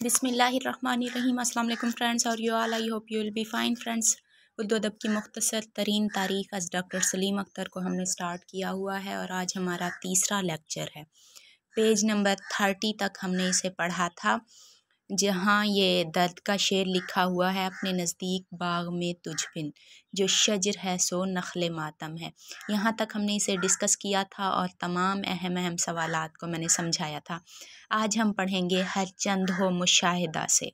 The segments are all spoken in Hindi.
बिस्मिल्लाहिर्रहमानिर्रहीम। अस्सलाम वालेकुम फ्रेंड्स और you all, I hope you will be fine friends. Urdu अदब की मुख्तसर तरीन तारीख आज डॉक्टर सलीम अख्तर को हमने स्टार्ट किया हुआ है और आज हमारा तीसरा लेक्चर है। पेज नंबर 30 तक हमने इसे पढ़ा था, जहाँ ये दर्द का शेर लिखा हुआ है। अपने नज़दीक बाग में तुझ बिन जो शजर है सो नखले मातम है। यहाँ तक हमने इसे डिस्कस किया था और तमाम अहम सवालात को मैंने समझाया था। आज हम पढ़ेंगे हर चंद हो मुशाहिदा से।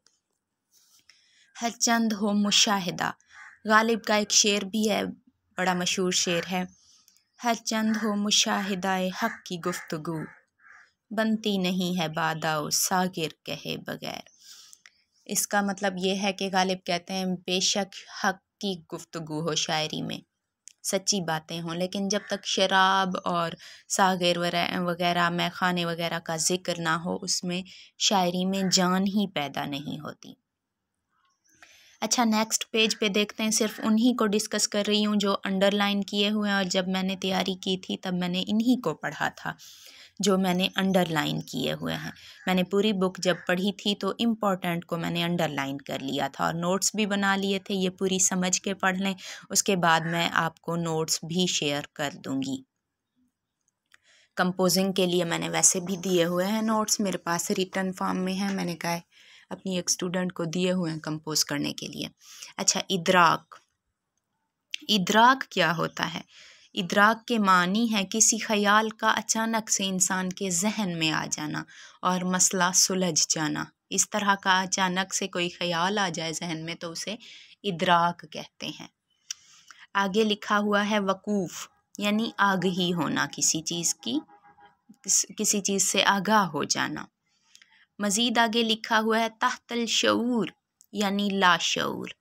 हर चंद हो मुशाहिदा गालिब का एक शेर भी है, बड़ा मशहूर शेर है। हर चंद हो मुशाहिदाए हक़ की गुफ्तगू बनती नहीं है बादाओ सागिर कहे बगैर। इसका मतलब ये है कि गालिब कहते हैं बेशक हक़ की गुफ्तगू हो शायरी में, सच्ची बातें हों, लेकिन जब तक शराब और सागिर वगैरह मैखाने वगैरह का ज़िक्र ना हो उसमें शायरी में जान ही पैदा नहीं होती। अच्छा, नेक्स्ट पेज पे देखते हैं। सिर्फ उन्हीं को डिस्कस कर रही हूँ जो अंडरलाइन किए हुए हैं, और जब मैंने तैयारी की थी तब मैंने इन्हीं को पढ़ा था जो मैंने अंडरलाइन किए हुए हैं। मैंने पूरी बुक जब पढ़ी थी तो इम्पोर्टेंट को मैंने अंडरलाइन कर लिया था और नोट्स भी बना लिए थे। ये पूरी समझ के पढ़ लें, उसके बाद मैं आपको नोट्स भी शेयर कर दूँगी। कंपोजिंग के लिए मैंने वैसे भी दिए हुए हैं नोट्स, मेरे पास रिटन फॉर्म में है। मैंने कहा अपनी एक स्टूडेंट को दिए हुए हैं कंपोज करने के लिए। अच्छा, इदराक। इदराक क्या होता है? इदराक के मानी है किसी ख्याल का अचानक से इंसान के जहन में आ जाना और मसला सुलझ जाना। इस तरह का अचानक से कोई ख्याल आ जाए जहन में तो उसे इदराक कहते हैं। आगे लिखा हुआ है वकूफ़, यानी आगही होना किसी चीज़ की, किसी चीज़ से आगाह हो जाना। मज़ीद आगे लिखा हुआ है तहतल शऊर, यानी लाशऊर।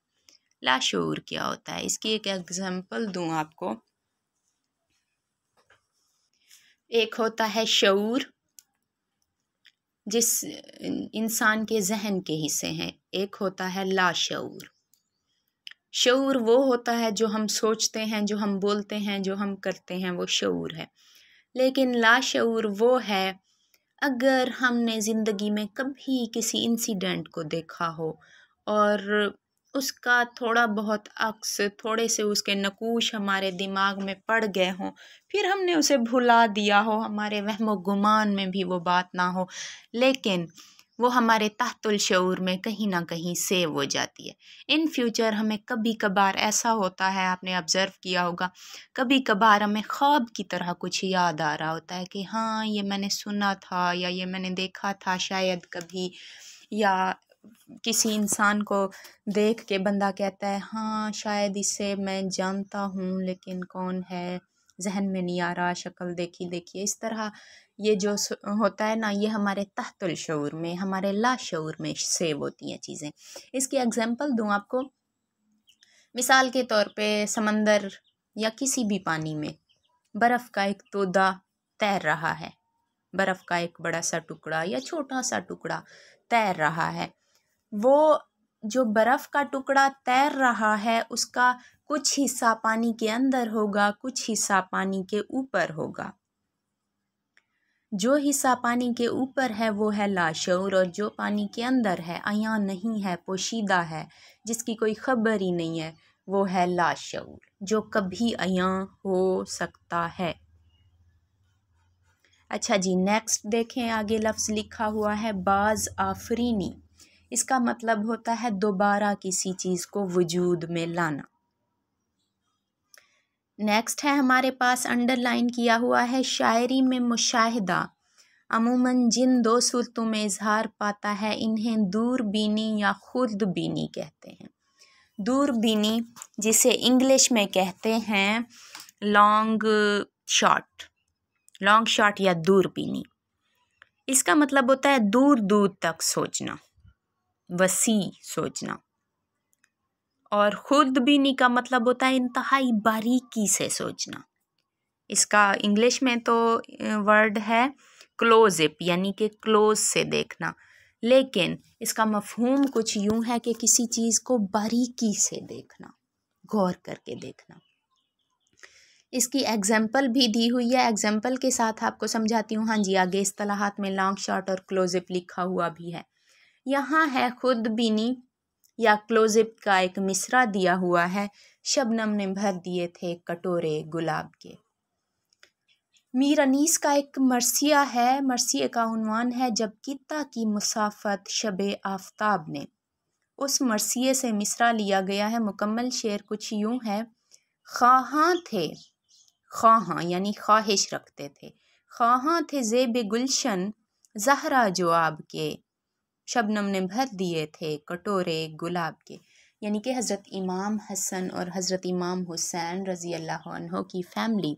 लाशऊर क्या होता है? इसकी एक एग्जांपल दूं आपको। एक होता है शऊर, जिस इंसान के जहन के हिस्से हैं। एक होता है लाशऊर। शऊर वो होता है जो हम सोचते हैं, जो हम बोलते हैं, जो हम करते हैं, वो शऊर है। लेकिन लाशऊर वो है अगर हमने ज़िंदगी में कभी किसी इंसिडेंट को देखा हो और उसका थोड़ा बहुत अक्स, थोड़े से उसके नकूश हमारे दिमाग में पड़ गए हों, फिर हमने उसे भुला दिया हो, हमारे वहमो गुमान में भी वो बात ना हो, लेकिन वो हमारे तहतुल शऊर में कहीं ना कहीं सेव हो जाती है। इन फ्यूचर हमें कभी कभार ऐसा होता है, आपने ऑब्ज़र्व किया होगा, कभी कभार हमें ख्वाब की तरह कुछ याद आ रहा होता है कि हाँ ये मैंने सुना था या ये मैंने देखा था शायद कभी, या किसी इंसान को देख के बंदा कहता है हाँ शायद इसे मैं जानता हूँ, लेकिन कौन है जहन में नहीं आ रहा, शक्ल देखी देखिए। इस तरह ये जो होता है ना, ये हमारे तहतुल शऊर में, हमारे लाशऊर में सेव होती हैं चीज़ें। इसकी एग्जांपल दूँ आपको, मिसाल के तौर पे समंदर या किसी भी पानी में बर्फ़ का एक तोदा तैर रहा है, बर्फ़ का एक बड़ा सा टुकड़ा या छोटा सा टुकड़ा तैर रहा है। वो जो बर्फ़ का टुकड़ा तैर रहा है उसका कुछ हिस्सा पानी के अंदर होगा, कुछ हिस्सा पानी के ऊपर होगा। जो हिस्सा पानी के ऊपर है वो है लाशऊर, और जो पानी के अंदर है, अयां नहीं है, पोशीदा है, जिसकी कोई खबर ही नहीं है, वो है लाशऊर, जो कभी अयां हो सकता है। अच्छा जी, नेक्स्ट देखें, आगे लफ्ज़ लिखा हुआ है बाज़ आफरीनी। इसका मतलब होता है दोबारा किसी चीज़ को वजूद में लाना। नेक्स्ट है हमारे पास अंडरलाइन किया हुआ है शायरी में मुशाहिदा अमूमन जिन दो सूरतों में इजहार पाता है इन्हें दूरबीनी या खुर्दबीनी कहते हैं। दूरबीनी जिसे इंग्लिश में कहते हैं लॉन्ग शॉट या दूरबीनी, इसका मतलब होता है दूर दूर तक सोचना, वसी सोचना। और खुर्दबीनी का मतलब होता है इंतहाई बारीकी से सोचना। इसका इंग्लिश में तो वर्ड है क्लोज़अप, यानी कि क्लोज से देखना, लेकिन इसका मफहूम कुछ यूँ है कि किसी चीज़ को बारीकी से देखना, गौर करके देखना। इसकी एग्जाम्पल भी दी हुई है, एग्जाम्पल के साथ आपको समझाती हूँ। हाँ जी, आगे इस्तिलाहात में लॉन्ग शॉट और क्लोज़अप लिखा हुआ भी है। यहाँ है खुद बीनी या क्लोजिप का एक मिसरा दिया हुआ है। शबनम ने भर दिए थे कटोरे गुलाब के। मीर अनीस का एक मरसिया है। मरसिए का उन्वान है जब कित्ता की मुसाफत शबे आफ्ताब ने। उस मरसिए से मिसरा लिया गया है। मुकम्मल शेर कुछ यूं है। ख्वाहां थे, ख्वाहां यानी ख्वाहिश रखते थे, ख्वाहां थे ज़ेब गुलशन ज़हरा जो आब के, शबनम ने भर दिए थे कटोरे गुलाब के। यानी कि हज़रत इमाम हसन और हज़रत इमाम हुसैन रज़ी अल्लाह अन्हो की फ़ैमिली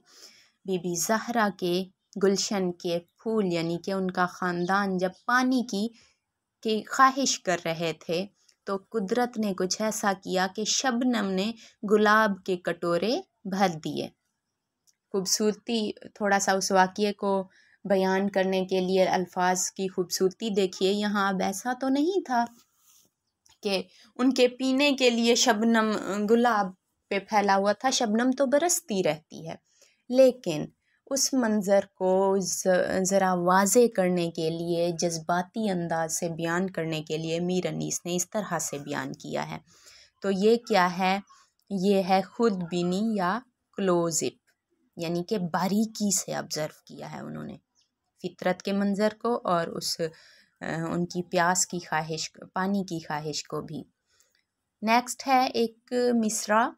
बीबी ज़हरा के गुलशन के फूल यानी कि उनका ख़ानदान जब पानी की ख्वाहिश कर रहे थे तो कुदरत ने कुछ ऐसा किया कि शबनम ने गुलाब के कटोरे भर दिए। खूबसूरती थोड़ा सा उस वाक़ये को बयान करने के लिए अल्फाज की खूबसूरती देखिए। यहाँ अब ऐसा तो नहीं था कि उनके पीने के लिए शबनम गुलाब पे फैला हुआ था। शबनम तो बरसती रहती है, लेकिन उस मंज़र को ज़रा वाज़े करने के लिए, जज्बाती अंदाज से बयान करने के लिए मीर अनीस ने इस तरह से बयान किया है। तो ये क्या है? ये है खुद बीनी या क्लोजिप, यानी कि बारीकी से ऑब्ज़र्व किया है उन्होंने फितरत के मंज़र को और उस उनकी प्यास की ख्वाहिश, पानी की ख्वाहिश को भी। नेक्स्ट है एक मिसरा,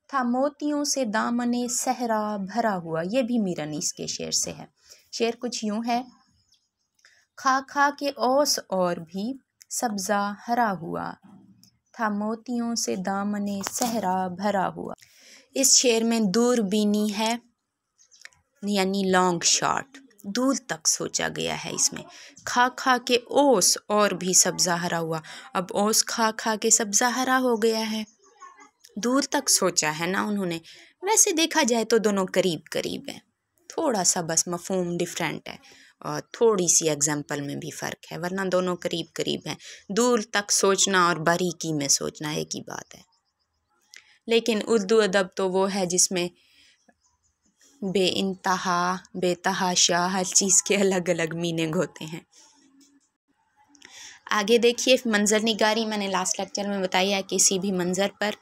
था मोतियों से दामने सहरा भरा हुआ। ये भी मीर अनीस के शेर से है। शेर कुछ यूं है। खा खा के ओस और भी सब्ज़ा हरा हुआ, था मोतियों से दामने सहरा भरा हुआ। इस शेर में दूरबीनी है यानी लॉन्ग शॉट, दूर तक सोचा गया है इसमें। खा खा के ओस और भी सब्ज़ा हरा हुआ। अब ओस खा खा के सब्ज़ा हरा हो गया है, दूर तक सोचा है ना उन्होंने। वैसे देखा जाए तो दोनों करीब करीब हैं, थोड़ा सा बस मफहूम डिफरेंट है और थोड़ी सी एग्जाम्पल में भी फ़र्क है, वरना दोनों करीब करीब हैं। दूर तक सोचना और बारीकी में सोचना एक ही बात है। लेकिन उर्दू अदब तो वो है जिसमें बेइंतहा बेतहाशा हर चीज़ के अलग अलग मीनिंग होते हैं। आगे देखिए मंज़र निगारी, मैंने लास्ट लेक्चर में बताया है किसी भी मंज़र पर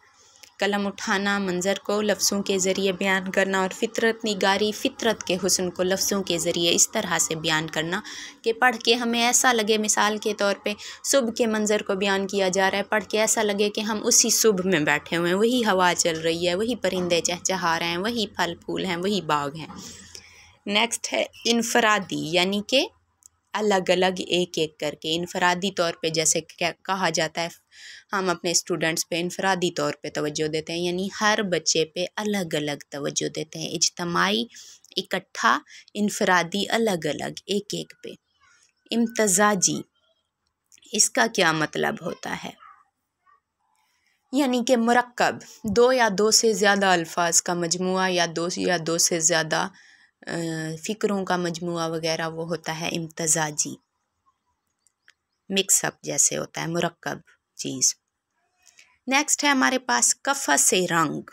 कलम उठाना, मंज़र को लफ्ज़ों के ज़रिए बयान करना, और फ़ितरत निगारी फ़ितरत के हुस्न को लफ्ज़ों के ज़रिए इस तरह से बयान करना कि पढ़ के हमें ऐसा लगे, मिसाल के तौर पे सुबह के मंज़र को बयान किया जा रहा है, पढ़ के ऐसा लगे कि हम उसी सुबह में बैठे हुए हैं, वही हवा चल रही है, वही परिंदे चहचहा रहे हैं, वही फल फूल हैं, वही बाग हैं। नेक्स्ट है इनफरादी, यानी कि अलग अलग एक एक करके। इनफरादी तौर पे जैसे क्या कहा जाता है, हम अपने स्टूडेंट्स पे इनफरादी तौर पे तवज्जो देते हैं, यानी हर बच्चे पे अलग अलग तवज्जो देते हैं। इज्तमाई इकट्ठा, इनफरादी अलग अलग एक एक पे। इम्तजाजी, इसका क्या मतलब होता है? यानी कि मुरक्कब, दो या दो से ज़्यादा अल्फाज का मजमुआ या दो से ज़्यादा फ़िक्रों का मजमुआ वगैरह, वो होता है इम्तजाजी। मिक्सअप जैसे होता है, मुरक्कब चीज़। नेक्स्ट है हमारे पास कफ़से रंग।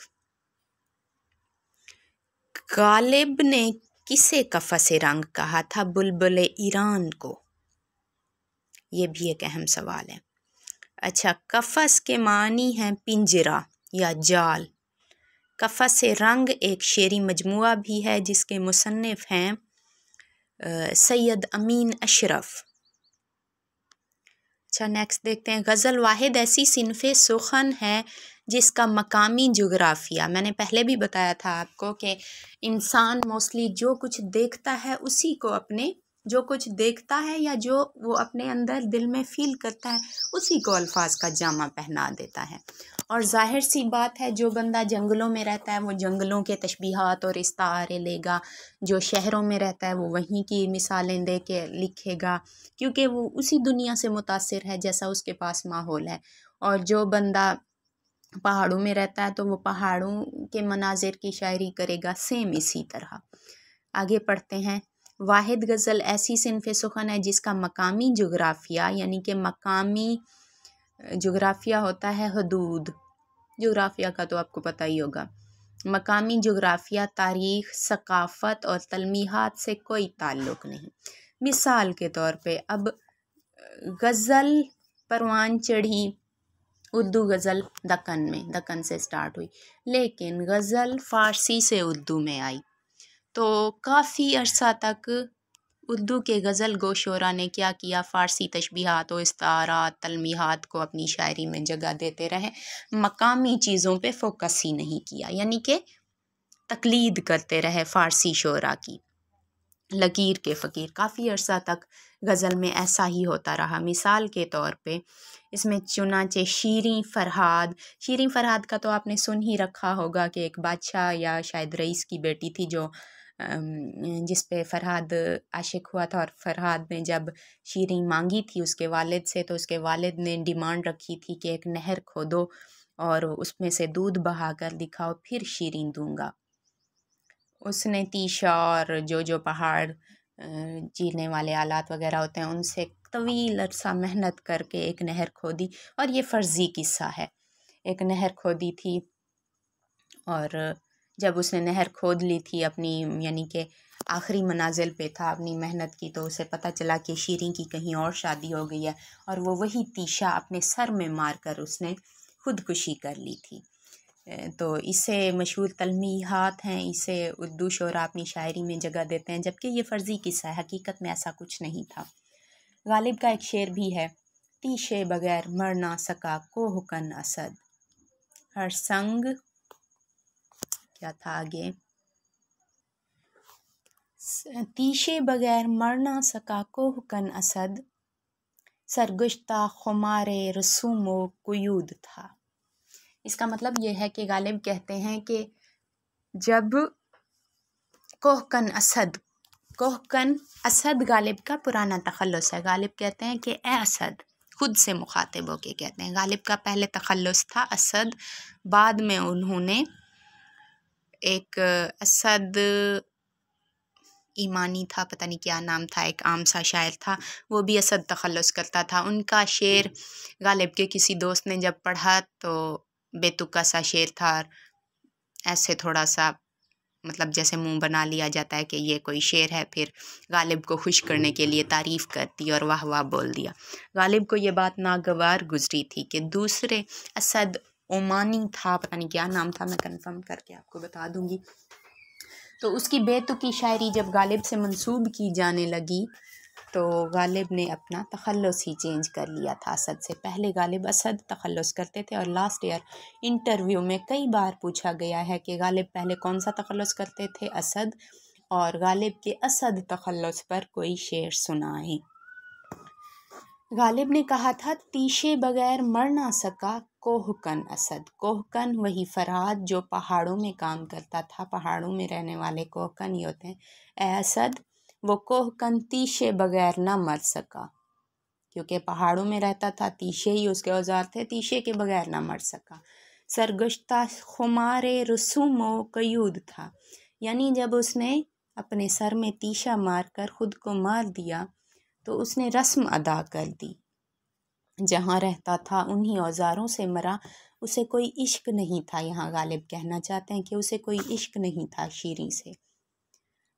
गालिब ने किसे कफ़से रंग कहा था? बुलबुल ईरान को। ये भी एक अहम सवाल है। अच्छा, कफ़स के मानी हैं पिंजरा या जाल। कफ़से रंग एक शेरी मजमुआ भी है जिसके मुसन्निफ़ हैं सैयद अमीन अशरफ। अच्छा, नेक्स्ट देखते हैं। गज़ल वाहिद ऐसी सिनफ़े सुखन है जिसका मकामी जोग्राफिया, मैंने पहले भी बताया था आपको कि इंसान मोस्टली जो कुछ देखता है उसी को अपने, जो कुछ देखता है या जो वो अपने अंदर दिल में फ़ील करता है उसी को अल्फाज का जामा पहना देता है। और ज़ाहिर सी बात है, जो बंदा जंगलों में रहता है वो जंगलों के तशबीहात और इस्तारे लेगा, जो शहरों में रहता है वो वहीं की मिसालें दे के लिखेगा, क्योंकि वो उसी दुनिया से मुतासिर है जैसा उसके पास माहौल है। और जो बंदा पहाड़ों में रहता है तो वो पहाड़ों के मनाजिर की शायरी करेगा, सेम इसी तरह। आगे पढ़ते हैं। वाहिद गज़ल ऐसी सिनफ़े सुखन है जिसका मकामी जोग्राफिया, यानी कि मकामी जोग्राफिया होता है हदूद, जोग्राफिया का तो आपको पता ही होगा। मकामी जोग्राफिया तारीख़, सकाफ़त और तलमीहात से कोई ताल्लुक़ नहीं। मिसाल के तौर पे अब गज़ल परवान चढ़ी उर्दू गज़ल दक्कन में, दक्कन से स्टार्ट हुई, लेकिन गज़ल फ़ारसी से उर्दू में आई। तो काफ़ी अरसा तक उर्दू के गज़ल गोशोरा ने क्या किया, फ़ारसी तशबीहात व इस्तारात तलमीहात को अपनी शायरी में जगह देते रहे, मकामी चीज़ों पे फोकस ही नहीं किया, यानी कि तकलीद करते रहे फ़ारसी शोरा की, लकीर के फ़कीर। काफ़ी अरसा तक गज़ल में ऐसा ही होता रहा। मिसाल के तौर पे इसमें चुनाचे शीरीं फ़रहाद का तो आपने सुन ही रखा होगा कि एक बादशाह या शायद रईस की बेटी थी जो जिस पे फ़रहाद आशिक हुआ था, और फ़रहाद ने जब शीरीं मांगी थी उसके वालिद से, तो उसके वालिद ने डिमांड रखी थी कि एक नहर खोदो और उसमें से दूध बहा कर दिखाओ, फिर शीरीं दूंगा। उसने तीशा और जो पहाड़ चीरने वाले आलात वगैरह होते हैं उनसे तवील अरसा मेहनत करके एक नहर खोदी, और ये फ़र्ज़ी किस्सा है। एक नहर खोदी थी, और जब उसने नहर खोद ली थी अपनी, यानी कि आखिरी मनाजिल पे था अपनी मेहनत की, तो उसे पता चला कि शीरीं की कहीं और शादी हो गई है, और वो वही तीशा अपने सर में मार कर उसने खुदकुशी कर ली थी। तो इससे मशहूर तलमीहात हैं, इसे उर्दू शोरा अपनी शायरी में जगह देते हैं, जबकि ये फ़र्ज़ी किस्सा है, हकीकत में ऐसा कुछ नहीं था। गालिब का एक शेर भी है, तीशे बगैर मर ना सका कोहकन असद, हर संग क्या था आगे, तीशे बगैर मर ना सका कोहकन असद, सरगुश्ता खुमारे रसूमो कुयूद था। इसका मतलब ये है कि गालिब कहते हैं कि जब कोहकन असद गालिब का पुराना तखल्लुस है। गालिब कहते हैं कि ए असद, खुद से मुखातिब होके कहते हैं। गालिब का पहले तखल्लुस था असद, बाद में उन्होंने एक असद ईमानी था, पता नहीं क्या नाम था, एक आम सा शायर था, वो भी असद तखल्लुस करता था। उनका शेर गालिब के किसी दोस्त ने जब पढ़ा तो बेतुका सा शेर था, ऐसे थोड़ा सा मतलब जैसे मुंह बना लिया जाता है कि ये कोई शेर है, फिर गालिब को खुश करने के लिए तारीफ़ कर दी और वाह वाह बोल दिया। गालिब को ये बात नागवार गुजरी थी कि दूसरे असद ओमानी था, पता नहीं क्या नाम था, मैं कंफर्म करके आपको बता दूंगी। तो उसकी बेतुकी शायरी जब गालिब से मंसूब की जाने लगी तो गालिब ने अपना तखल्लुस ही चेंज कर लिया था असद से। पहले गालिब असद तखल्लुस करते थे, और लास्ट ईयर इंटरव्यू में कई बार पूछा गया है कि गालिब पहले कौन सा तखल्लुस करते थे, असद, और गालिब के असद तखल्लुस पर कोई शेर सुनाए। गालिब ने कहा था, तीशे बगैर मर ना सका कोहकन असद। कोहकन वही फ़रहाद जो पहाड़ों में काम करता था, पहाड़ों में रहने वाले कोहकन ही होते हैं। ए असद, वो कोहकन तीशे बगैर ना मर सका, क्योंकि पहाड़ों में रहता था, तीशे ही उसके औजार थे, तीशे के बगैर ना मर सका। सरगुश्ता खुमारे रसूमो कयूद था, यानी जब उसने अपने सर में तीशा मार कर ख़ुद को मार दिया तो उसने रस्म अदा कर दी। जहाँ रहता था उन्हीं औजारों से मरा, उसे कोई इश्क नहीं था। यहाँ गालिब कहना चाहते हैं कि उसे कोई इश्क नहीं था शीरीं से।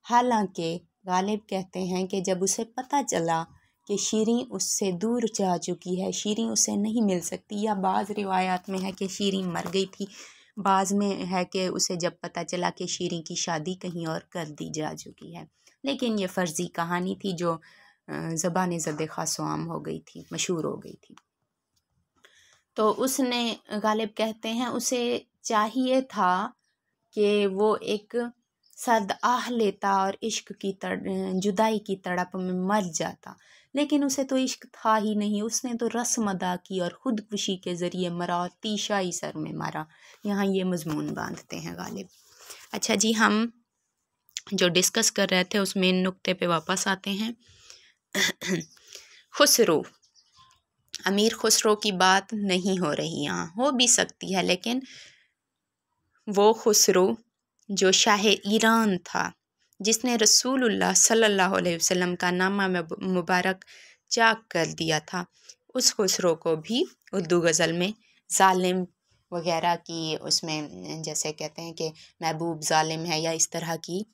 हालांकि गालिब कहते हैं कि जब उसे पता चला कि शीरीं उससे दूर जा चुकी है, शीरीं उसे नहीं मिल सकती, या बाज़ रिवायात में है कि शीरीं मर गई थी, बाज़ में है कि उसे जब पता चला कि शीरीं की शादी कहीं और कर दी जा चुकी है, लेकिन ये फ़र्ज़ी कहानी थी जो ज़बान ज़द ख़ास आम हो गई थी, मशहूर हो गई थी। तो उसने, गालिब कहते हैं, उसे चाहिए था कि वो एक सर्द आह लेता और इश्क की जुदाई की तड़प में मर जाता, लेकिन उसे तो इश्क था ही नहीं। उसने तो रस्म अदा की और ख़ुदकुशी के ज़रिए मरा और तीशा ही सर में मारा। यहाँ ये मज़मून बांधते हैं गालिब। अच्छा जी, हम जो डिस्कस कर रहे थे उस मेन नुक्ते पे वापस आते हैं। खुसरो, अमीर खुसरो की बात नहीं हो रही, यहाँ हो भी सकती है, लेकिन वो खुसरो जो शाह ईरान था, जिसने रसूलुल्लाह सल्लल्लाहु अलैहि वसल्लम का नामा मुबारक चाक कर दिया था, उस खुसरो को भी उर्दू गज़ल में ज़ालिम वगैरह की, उसमें जैसे कहते हैं कि महबूब ज़ालिम है, या इस तरह की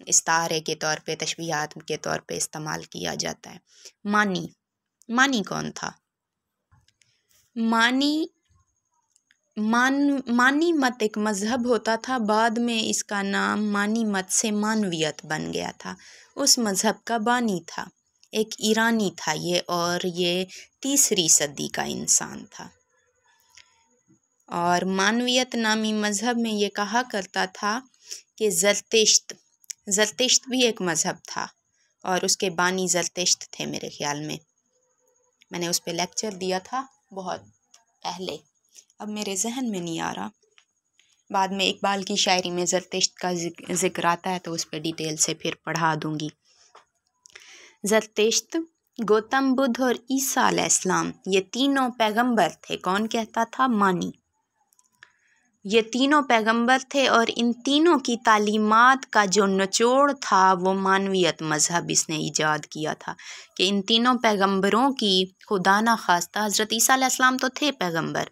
इस्तारे के तौर पे, तशबीहात के तौर पे इस्तेमाल किया जाता है। मानी कौन था? मानी मत एक मज़हब होता था, बाद में इसका नाम मानी मत से मानवियत बन गया था। उस मज़हब का बानी था, एक ईरानी था ये, और ये 3री सदी का इंसान था। और मानवियत नामी मज़हब में ये कहा करता था कि ज़रतिश्त भी एक मज़हब था, और उसके बानी ज़रतिश्त थे मेरे ख़्याल में। मैंने उस पर लेक्चर दिया था बहुत पहले, अब मेरे जहन में नहीं आ रहा। बाद में इकबाल की शायरी में ज़रतिश्त का ज़िक्र आता है तो उस पर डिटेल से फिर पढ़ा दूँगी। ज़रतिश्त, गौतम बुद्ध और ईसा अलैहिस्सलाम ये तीनों पैगंबर थे। कौन कहता था? मानी। ये तीनों पैगंबर थे, और इन तीनों की तालीमात का जो निचोड़ था वो मानवियत मज़हब इसने ईजाद किया था। कि इन तीनों पैगंबरों की खुदा न खास्ता, हज़रत ईसा अलैहिस्सलाम तो थे पैगंबर,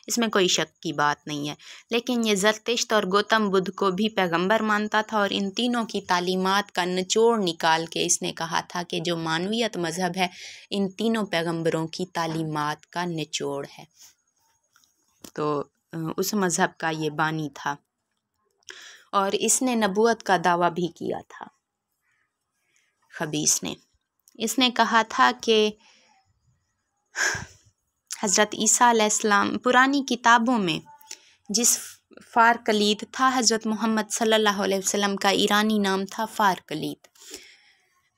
इसमें कोई शक की बात नहीं है, लेकिन ये ज़रतिश्त और गौतम बुद्ध को भी पैगंबर मानता था, और इन तीनों की तालीमात का निचोड़ निकाल के इसने कहा था कि जो मानवियत मज़हब है इन तीनों पैगंबरों की तालीमात का निचोड़ है। तो उस मज़हब का ये बानी था, और इसने नबूवत का दावा भी किया था। खबीस ने इसने कहा था कि हज़रत ईसा अलैहिस्सलाम, पुरानी किताबों में जिस फ़ारकलीद था, हज़रत मोहम्मद सल्लल्लाहु अलैहि वसल्लम का ईरानी नाम था फ़ारकलीद।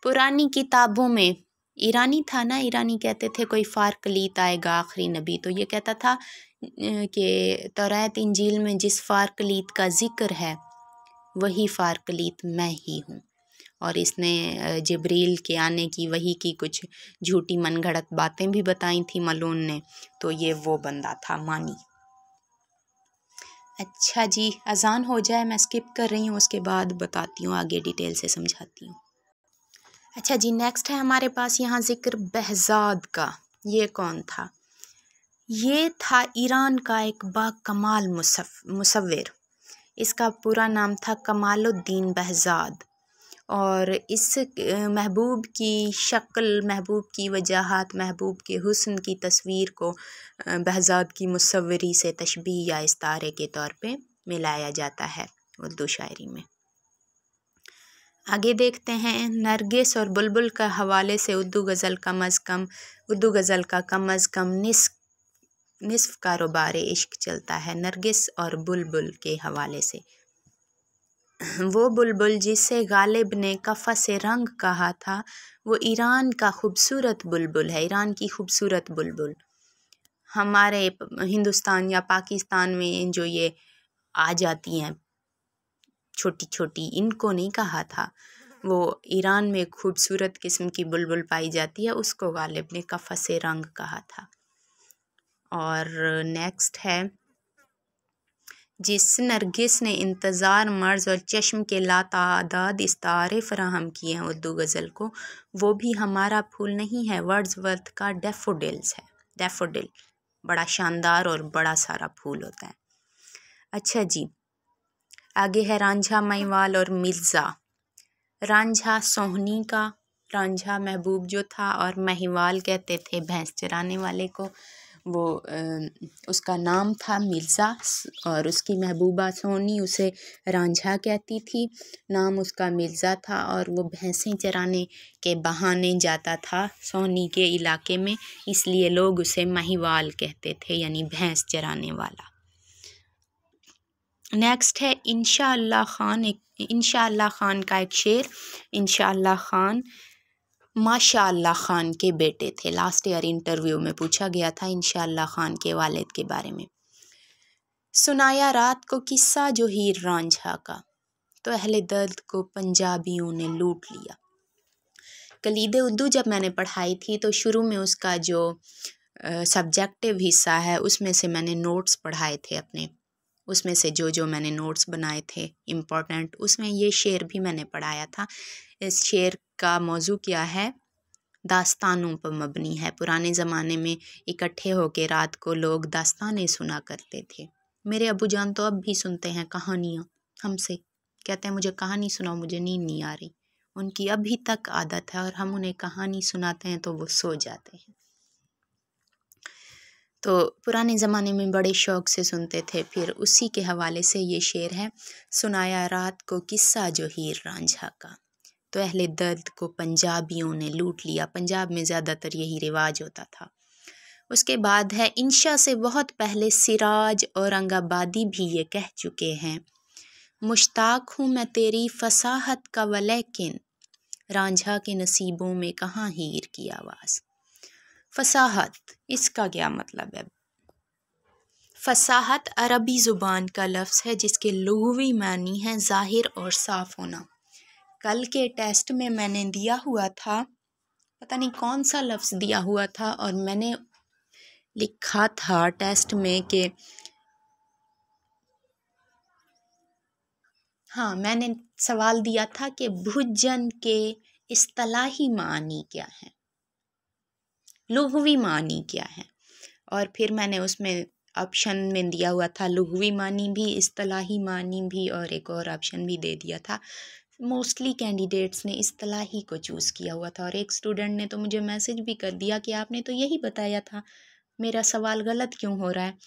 पुरानी किताबों में ईरानी था ना, ईरानी कहते थे कोई फ़ारकलीद आएगा आखिरी नबी, तो ये कहता था कि तौरात इंजील में जिस फ़ारकलीद का ज़िक्र है वही फ़ारकलीद मैं ही हूँ। और इसने जिब्रील के आने की, वही की कुछ झूठी मनगढ़ंत बातें भी बताई थी मलून ने, तो ये वो बंदा था मानी। अच्छा जी, अज़ान हो जाए, मैं स्किप कर रही हूँ, उसके बाद बताती हूँ, आगे डिटेल से समझाती हूँ। अच्छा जी, नेक्स्ट है हमारे पास यहाँ ज़िक्र behzad का। ये कौन था? ये था ईरान का एक बाकमाल मुसव्विर। इसका पूरा नाम था कमालुद्दीन behzad, और इस महबूब की शक्ल, महबूब की वजाहत, महबूब के हुस्न की तस्वीर को behzad की मुसव्वरी से तशबीह या इस्तारे के तौर पे मिलाया जाता है उर्दू शायरी में। आगे देखते हैं, नरगिस और बुलबुल का हवाले से उर्दू गज़ल का कम अज़ कम निस्फ़ कारोबार इश्क चलता है नरगिस और बुलबुल के हवाले से। वो बुलबुल जिसे गालिब ने कफ़स रंग कहा था, वो ईरान का खूबसूरत बुलबुल है, ईरान की खूबसूरत बुलबुल। हमारे हिंदुस्तान या पाकिस्तान में जो ये आ जाती हैं छोटी छोटी, इनको नहीं कहा था। वो ईरान में खूबसूरत किस्म की बुलबुल पाई जाती है, उसको गालिब ने कफ़स रंग कहा था। और नेक्स्ट है, जिस नरगिस ने इंतज़ार, मर्ज़ और चश्म के लातादाद इस्तारे फ़राहम किए हैं उर्दू गज़ल को, वो भी हमारा फूल नहीं है, वर्ड्सवर्थ का डैफोडिल्स है। डैफोडिल बड़ा शानदार और बड़ा सारा फूल होता है। अच्छा जी, आगे है रांझा, महिवाल और मिर्ज़ा। रांझा सोहनी का, रांझा महबूब जो था, और महिवाल कहते थे भैंस चराने वाले को, वो उसका नाम था मिर्ज़ा, और उसकी महबूबा सोहनी उसे रांझा कहती थी। नाम उसका मिर्ज़ा था, और वो भैंसें चराने के बहाने जाता था सोहनी के इलाके में, इसलिए लोग उसे महिवाल कहते थे, यानी भैंस चराने वाला। नेक्स्ट है इंशाअल्लाह खान। इंशाअल्लाह खान का एक शेर। इंशाअल्लाह खान माशाअल्लाह खान के बेटे थे। लास्ट ईयर इंटरव्यू में पूछा गया था इंशाअल्लाह खान के वालिद के बारे में। सुनाया रात को किस्सा जो हीर रांझा का, तो अहले दर्द को पंजाबियों ने लूट लिया। कलीदे उर्दू जब मैंने पढ़ाई थी तो शुरू में उसका जो सब्जेक्टिव हिस्सा है उसमें से मैंने नोट्स पढ़ाए थे अपने, उसमें से जो मैंने नोट्स बनाए थे इम्पोर्टेंट, उसमें ये शेर भी मैंने पढ़ाया था। इस शेर का मौजू क्या है? दास्तानों पर मबनी है। पुराने ज़माने में इकट्ठे होकर रात को लोग दास्तानें सुना करते थे। मेरे अबू जान तो अब भी सुनते हैं कहानियाँ हमसे, कहते हैं मुझे कहानी सुनाओ, मुझे नींद नहीं आ रही। उनकी अभी तक आदत है, और हम उन्हें कहानी सुनाते हैं तो वो सो जाते हैं। तो पुराने ज़माने में बड़े शौक़ से सुनते थे। फिर उसी के हवाले से ये शेर है, सुनाया रात को किस्सा जो हीर रांझा का, तो अहले दर्द को पंजाबियों ने लूट लिया। पंजाब में ज़्यादातर यही रिवाज होता था। उसके बाद है, इंशा से बहुत पहले सिराज औरंगाबादी भी ये कह चुके हैं, मुश्ताक हूँ मैं तेरी फसाहत का वलेकिन रांझा के नसीबों में कहाँ हीर की आवाज़। फसाहत, इसका क्या मतलब है? फसाहत अरबी ज़ुबान का लफ्ज़ है जिसके लुग़वी मानी है ज़ाहिर और साफ़ होना। कल के टेस्ट में मैंने दिया हुआ था, पता नहीं कौन सा लफ्ज़ दिया हुआ था, और मैंने लिखा था टेस्ट में कि हाँ, मैंने सवाल दिया था कि भुजन के इस्तिलाही मानी क्या है, लुग़वी मानी क्या है, और फिर मैंने उसमें ऑप्शन में दिया हुआ था लुग़वी मानी भी, इस्तिलाही मानी भी, और एक और ऑप्शन भी दे दिया था। मोस्टली कैंडिडेट्स ने इस्तिलाही को चूज़ किया हुआ था, और एक स्टूडेंट ने तो मुझे मैसेज भी कर दिया कि आपने तो यही बताया था, मेरा सवाल गलत क्यों हो रहा है।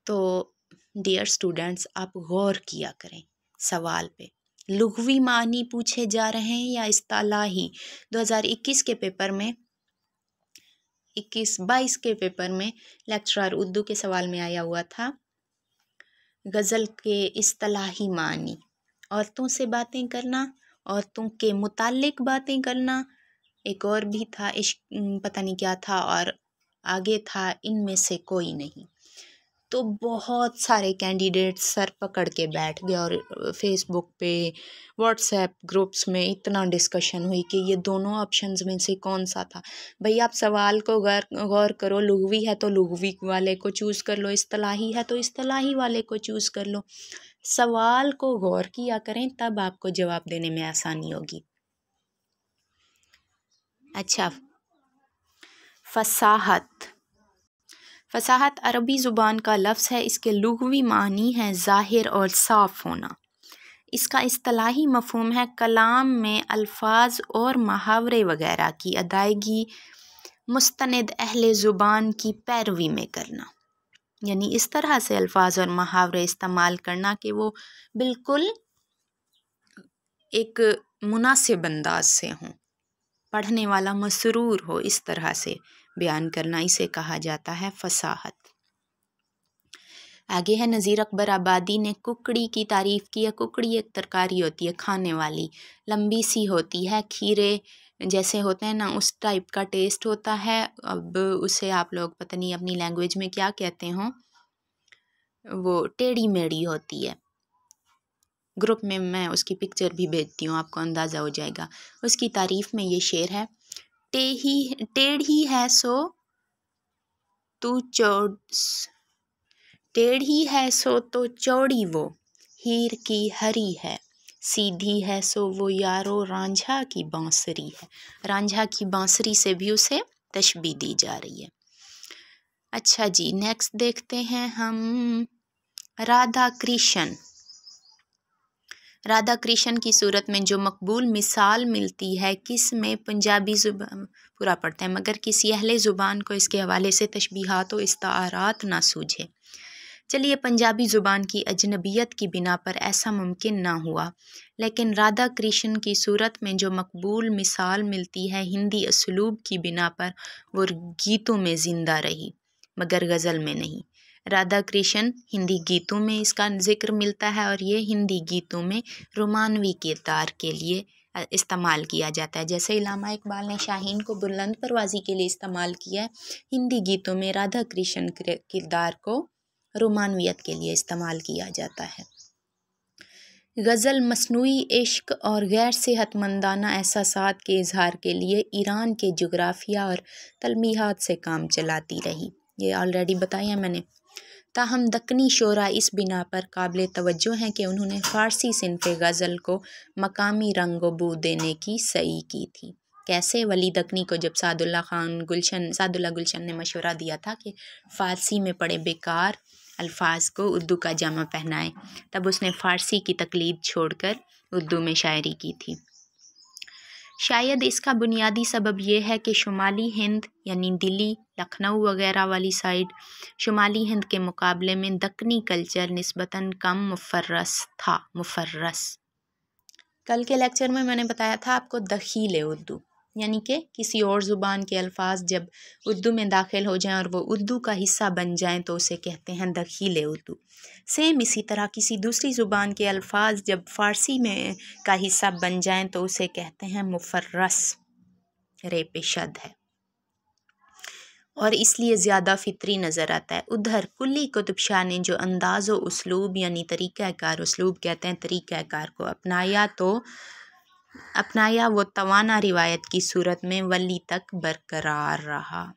तो डियर स्टूडेंट्स, आप गौर किया करें सवाल पे, लुग़वी मानी पूछे जा रहे हैं या इस्तिलाही। 2021 के पेपर में, 21-22 के पेपर में लेक्चरर उर्दू के सवाल में आया हुआ था, गज़ल के इस्तिलाही मानी, औरतों से बातें करना, औरतों के मुताल्लिक बातें करना, एक और भी था इश्क, पता नहीं क्या था, और आगे था इनमें से कोई नहीं। तो बहुत सारे कैंडिडेट सर पकड़ के बैठ गए, और फेसबुक पे, व्हाट्सएप ग्रुप्स में इतना डिस्कशन हुई कि ये दोनों ऑप्शंस में से कौन सा था। भाई आप सवाल को गौर करो, लुग़वी है तो लुग़वी वाले को चूज़ कर लो, इस्तिलाही है तो इस्तिलाही वाले को चूज़ कर लो। सवाल को गौर किया करें, तब आपको जवाब देने में आसानी होगी। अच्छा, फसाहत, फसाहत अरबी ज़ुबान का लफ्ज़ है, इसके लुग़वी मानी है ज़ाहिर और साफ़ होना। इसका इस्तिलाही मफ़हूम है कलाम में अल्फाज और मुहावरे वगैरह की अदायगी मुस्तनद अहले ज़ुबान की पैरवी में करना, यानी इस तरह से अल्फाज और मुहावरे इस्तेमाल करना कि वो बिल्कुल एक मुनासिब अंदाज से हों, पढ़ने वाला मसरूर हो, इस तरह से बयान करना, इसे कहा जाता है फसाहत। आगे है, नज़ीर अकबर आबादी ने कुकड़ी की तारीफ़ की है। कुकड़ी एक तरकारी होती है खाने वाली, लंबी सी होती है, खीरे जैसे होते हैं ना, उस टाइप का टेस्ट होता है। अब उसे आप लोग पता नहीं अपनी लैंग्वेज में क्या कहते हों, वो टेढ़ी मेढ़ी होती है। ग्रुप में मैं उसकी पिक्चर भी भेजती हूँ, आपको अंदाज़ा हो जाएगा। उसकी तारीफ़ में ये शेर है, टेढ़ी है सो तू टेढ़ी है सो तो चौड़ी वो, हीर की हरी है, सीधी है सो वो यारो रांझा की बांसुरी है। रांझा की बांसुरी से भी उसे तशबीह दी जा रही है। अच्छा जी, नेक्स्ट देखते हैं हम राधा कृष्ण। राधा कृष्ण की सूरत में जो मकबूल मिसाल मिलती है, किस में पंजाबी ज़ुबान पूरा पड़ता है, मगर किसी अहले ज़ुबान को इसके हवाले से तशबीहात व इस्तारात ना सूझे। चलिए, पंजाबी ज़ुबान की अजनबियत की बिना पर ऐसा मुमकिन ना हुआ, लेकिन राधा कृष्ण की सूरत में जो मकबूल मिसाल मिलती है हिंदी असलूब की बिना पर, वो गीतों में ज़िंदा रही मगर गज़ल में नहीं। राधा कृष्ण हिंदी गीतों में इसका ज़िक्र मिलता है, और ये हिंदी गीतों में रोमानवी किरदार के लिए इस्तेमाल किया जाता है। जैसे इलामा इकबाल ने शाहीन को बुलंद परवाज़ी के लिए इस्तेमाल किया है, हिंदी गीतों में राधा कृष्ण किरदार को रोमानवियत के लिए इस्तेमाल किया जाता है। गज़ल मसनूई इश्क और गैर सेहतमंदाना एहसासात के इजहार के लिए ईरान के जुग्राफिया और तलमीहात से काम चलाती रही, ये ऑलरेडी बताया है मैंने। ताहम दक्कनी शोरा इस बिना पर काबिल तवज्जो हैं कि उन्होंने फ़ारसी सिनफ़े गज़ल को मकामी रंग व बू देने की सई की थी। कैसे? वली दक्कनी को जब सादुल्ला गुलशन ने मशवरा दिया था कि फ़ारसी में पढ़े बेकार अल्फाज को उर्दू का जामा पहनाए, तब उसने फ़ारसी की तकलीद छोड़कर उर्दू में शायरी की थी। शायद इसका बुनियादी सबब यह है कि शुमाली हिंद यानी दिल्ली, लखनऊ वगैरह वाली साइड शुमाली हिंद के मुकाबले में दक्कनी कल्चर निस्बतन कम मुफर्रस। कल के लेक्चर में मैंने बताया था आपको दखील उर्दू, यानी कि किसी और ज़ुबान के अल्फाज जब उर्दू में दाखिल हो जाएं और वो उर्दू का हिस्सा बन जाएं तो उसे कहते हैं दखील उर्दू। सेम इसी तरह किसी दूसरी ज़ुबान के अल्फाज जब फ़ारसी में का हिस्सा बन जाएं तो उसे कहते हैं मुफर्रस, रेप शद है और इसलिए ज़्यादा फितरी नज़र आता है। उधर कुली कुतुब शाह ने जो अंदाज़ व उसलूब यानी तरीक़ाकार, उसलूब कहते हैं तरीक़ाकार को अपनाया वो तवाना रिवायत की सूरत में वली तक बरकरार रहा।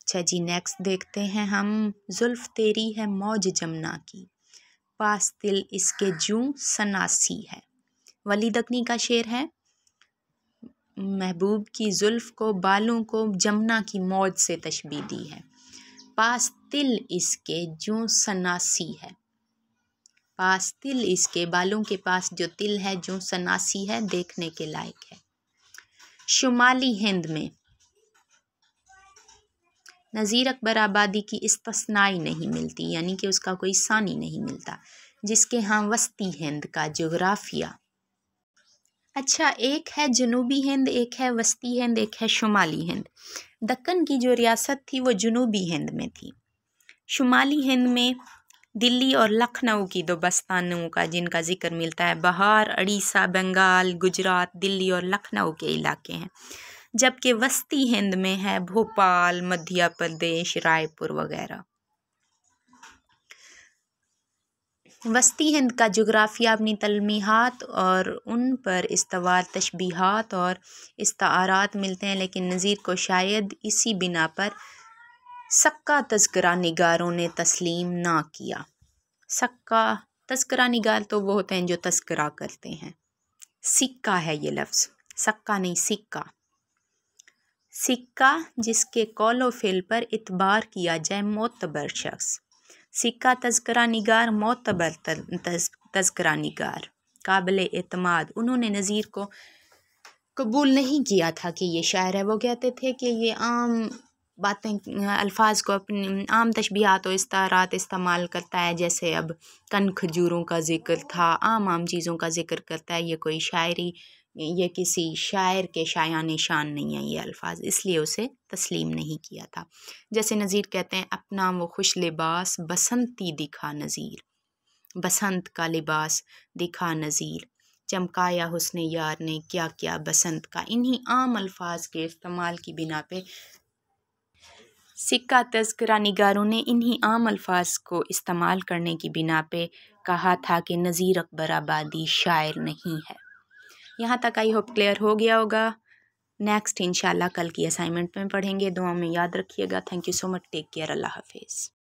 अच्छा जी, नेक्स्ट देखते हैं हम। जुल्फ़ तेरी है मौज जमुना की, पास दिल इसके जूं सनासी है। वली दक्कनी का शेर है। महबूब की जुल्फ़ को, बालों को जमुना की मौज से तशबीह दी है। पास दिल इसके जूं सनासी है, पास तिल इसके, बालों के पास जो तिल है, जो सनासी है, देखने के लायक है। शुमाली हिंद में नज़ीर अकबर आबादी की इस्तिस्नाई नहीं मिलती, यानी कि उसका कोई सानी नहीं मिलता, जिसके यहाँ वस्ती हिंद का जोग्राफिया। अच्छा, एक है जनूबी हिंद, एक है वस्ती हिंद, एक है शुमाली हिंद। दक्कन की जो रियासत थी वो जनूबी हिंद में थी। शुमाली हिंद में दिल्ली और लखनऊ की दो बस्तानों का जिनका जिक्र मिलता है, बहार, उड़ीसा, बंगाल, गुजरात, दिल्ली और लखनऊ के इलाके हैं। जबकि वस्ती हिंद में है भोपाल, मध्य प्रदेश, रायपुर वगैरह। वस्ती हिंद का जोग्राफिया अपनी तलमीहात और उन पर इस्तवार तशबीहात और इस्तारात मिलते हैं, लेकिन नज़ीर को शायद इसी बिना पर सक्का तज़किरा निगारों ने तस्लीम ना किया। सक्का तज़किरा निगार तो वो होते हैं जो तज़किरा करते हैं। सिक्का है ये लफ्ज़, सक्का नहीं सिक्का। सिक्का जिसके कौल व फ़िल पर इतबार किया जाए, मोतबर शख्स। सिक्का तज़किरा निगार, मोतबर तज़किरा निगार, काबिल एतमाद। उन्होंने नज़ीर को कबूल नहीं किया था कि ये शायर है। वो कहते थे कि ये आम बातें, अल्फाज को अपनी आम तशबीहात और इस्तारात इस्तेमाल करता है, जैसे अब कन खजूरों का जिक्र था, आम चीज़ों का जिक्र करता है। ये कोई शायरी, ये किसी शायर के शायान शान नहीं है ये अल्फाज, इसलिए उसे तस्लीम नहीं किया था। जैसे नज़ीर कहते हैं, अपना वो खुश लिबास बसंती दिखा नज़ीर, बसंत का लिबास दिखा नज़ीर, चमकाया हुस्ने यार ने क्या क्या बसंत का। इन्हीं आम अल्फाज के इस्तेमाल की बिना पे सिक्का तज़किरा निगारों ने इन्हीं आम अल्फाज को इस्तेमाल करने की बिना पे कहा था कि नज़ीर अकबर आबादी शायर नहीं है। यहाँ तक आई होप क्लियर हो गया होगा। नेक्स्ट इंशाल्लाह कल की असाइनमेंट में पढ़ेंगे। दुआ में याद रखिएगा। Thank you so much. Take care. अल्लाह हाफिज़।